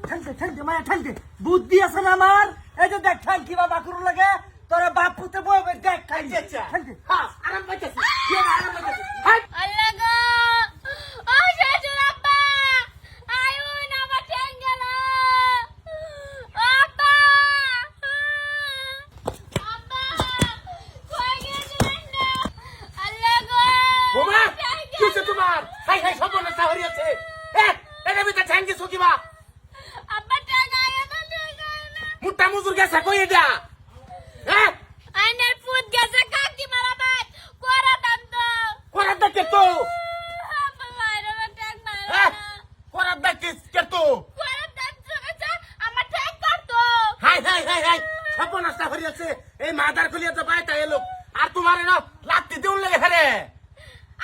ঠান্ডে মায়া ঠান্ডে বুদ্ধি আছে না আমার এই যে দেখ ঠান কিবা বাকুর লাগে তোরা বাপ পুতে বই দেখ ঠান্ডে ঠান্ডে হ্যাঁ আরাম পাইতেছি আরাম পাইতেছি হাই আল্লাহ গো ও শাশুড় আব্বা আয়ুন আমার ঠ্যাং গেল আব্বা আব্বা কই গেছিলেন না আল্লাহ গো বোমা কিছে তোমার হাই হাই সর্বনাশ হইছে এটা বিটা ঠ্যাঙ্গি সুকিবা আব্বা ঠ্যাং আয়া না মুটা মুজুর গেছে কই এটা হ্যাঁ আইনের ফুট গেছে কাকি মারা বাদ কোরা দাম তো কোরা দেখে তো আব্বা মাইরা ঠ্যাং মারা হ্যাঁ কোরা দেখে কে তো কোরা দাম চলেছে আমার ঠ্যাং কাটতো হাই হাই হাই হাই সর্বনাশ হইছে এই মাদার কলিয়া তো বাইতা এলো আর তোমারে না লাত্তি দেউন লাগে হেরে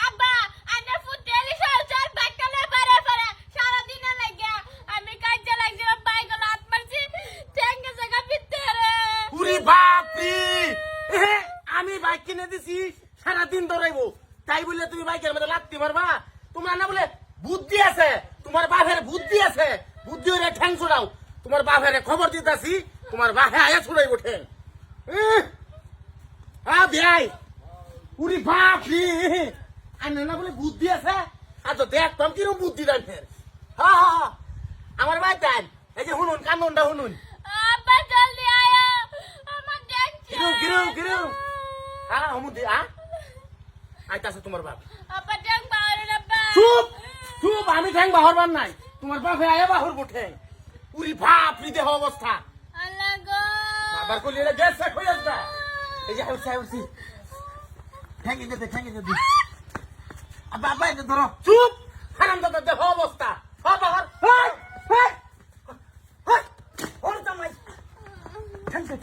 আব্বা আইনের ফুট ডেলি সরচার বাইকালে পারে পারে সারা দিন লাগা আমি কাজে লাগছিলাম বাইকলা হাত মারছি ঠ্যাং গেছে গা ভিতরে উরি বাপরি আমি বাইক কিনে দিছি সারা দিন দৌড়াইবো তাই বলে তুমি বাইকের মধ্যে লাত্তি মারবা তোমার না বলে বুদ্ধি আছে তোমার বাপের বুদ্ধি আছে বুদ্ধি হইলে ঠ্যাং ছুড়াও তোমার বাপের খবর দিতাছি তোমার বাপে আয়া ছুড়াইবো ঠ্যাং ভাই উরি বাপরি আনে না বলে বুদ্ধি আছে আর তো দেখতাম কিরম বুদ্ধি দেন ফের হ্যাঁ আমার ভাই দেন এই যে শুনুন কান্দনটা শুনুন আব্বা জলদি আয়া আমার ঠ্যাং গিরু হ্যাঁ হমুদি আইতাছে তোমার বাপ আব্বা ঠ্যাং পাওয়ারে আব্বা চুপ চুপ আমি ঠ্যাং বাহরবার নাই তোমার বাপে আয়া বাহরবো ঠ্যাং উরি বাপ রি দেহ অবস্থা আল্লাহ গো বাবার কলি এটা গ্যাস শেষ হয়ে আসবে এই যে উঠছি ঠান্ডে দে আব্বা আব্বা এটা ধরো চুপ হারাম দাদা দেহ অবস্থা বাহর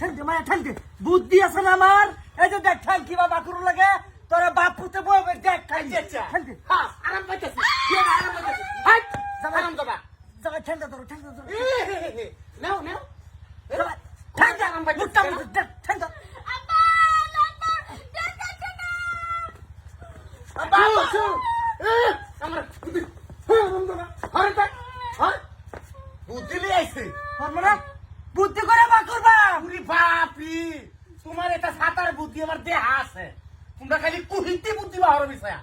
ঠান্ডে মায়া ঠান্ডে বুদ্ধি আছে না আমার এই যে দেখ ঠান কিবা বাকুর লাগে তোরা বাপ পুতে বই দেখ ঠান্ডে ঠান্ডে হ্যাঁ আরাম পাইতেছি আরাম পাইতেছি হাই হারাম দাদা জামাই ঠান্ডা ধরো নাও নাও ঠান্ডা আরাম পাইতেছি মুট্টা মুট্টা দেখ ঠান্ডা আব্বা আব্বা ঠ্যাং বাবা আমার হারাম দাদা হারাম দাদা হ্যাঁ বুদ্ধি লিয়ে আইছে আমরা বুদ্ধি করে বাকুর বাপ উরি বাপরি তোমার এটা সাতার বুদ্ধি আমার দেহ আছে তোমরা খালি কুহিতে বুদ্ধি বাহর বিষয়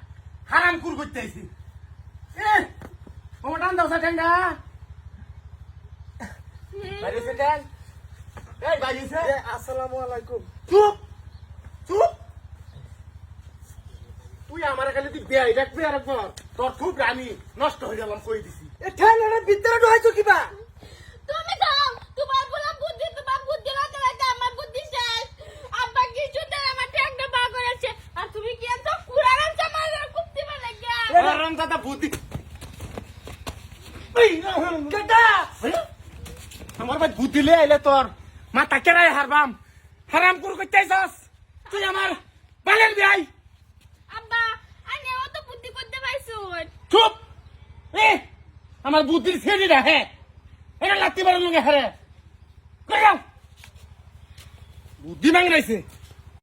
হারাম কুর করতে আইছি তোমার টান দাও ঠ্যাংটা বাড়িছে ঠ্যাং এই বাড়িছে আসসালামু আলাইকুম চুপ চুপ তুই আমার খালি তুই বেয়াই রাখবি আর একবার তোর খুব আমি নষ্ট হয়ে গেলাম কই দিছি এ ঠান্ডা ভিতরে ঢুকাইছো কিবা তুমি দাও তোমার বলা বুদ্ধি তোমার বুদ্ধি রাতে রাতে আমার বুদ্ধি শেষ আব্বা কিছু দেন আমার ঠ্যাংটা পা করেছে আর তুমি কি এত কুড়ারাম চামার কুত্তি মানে গিয়া হারাম দাদা বুদ্ধি কেটা আমার ভাই বুদ্ধি লিয়ে আইলে তোর মাথা কেরাই হারবাম হারাম কুর করতে আইছস তুই আমার বালের বিয়াই আব্বা আনে ও তো বুদ্ধি করতে পাইছুন চুপ আমার বুদ্ধির ছেড়ে রে হ্যাঁ এটা লাত্তি বাড়ানো গে হারে কই যাও বুদ্ধি মাঙ্গাইছে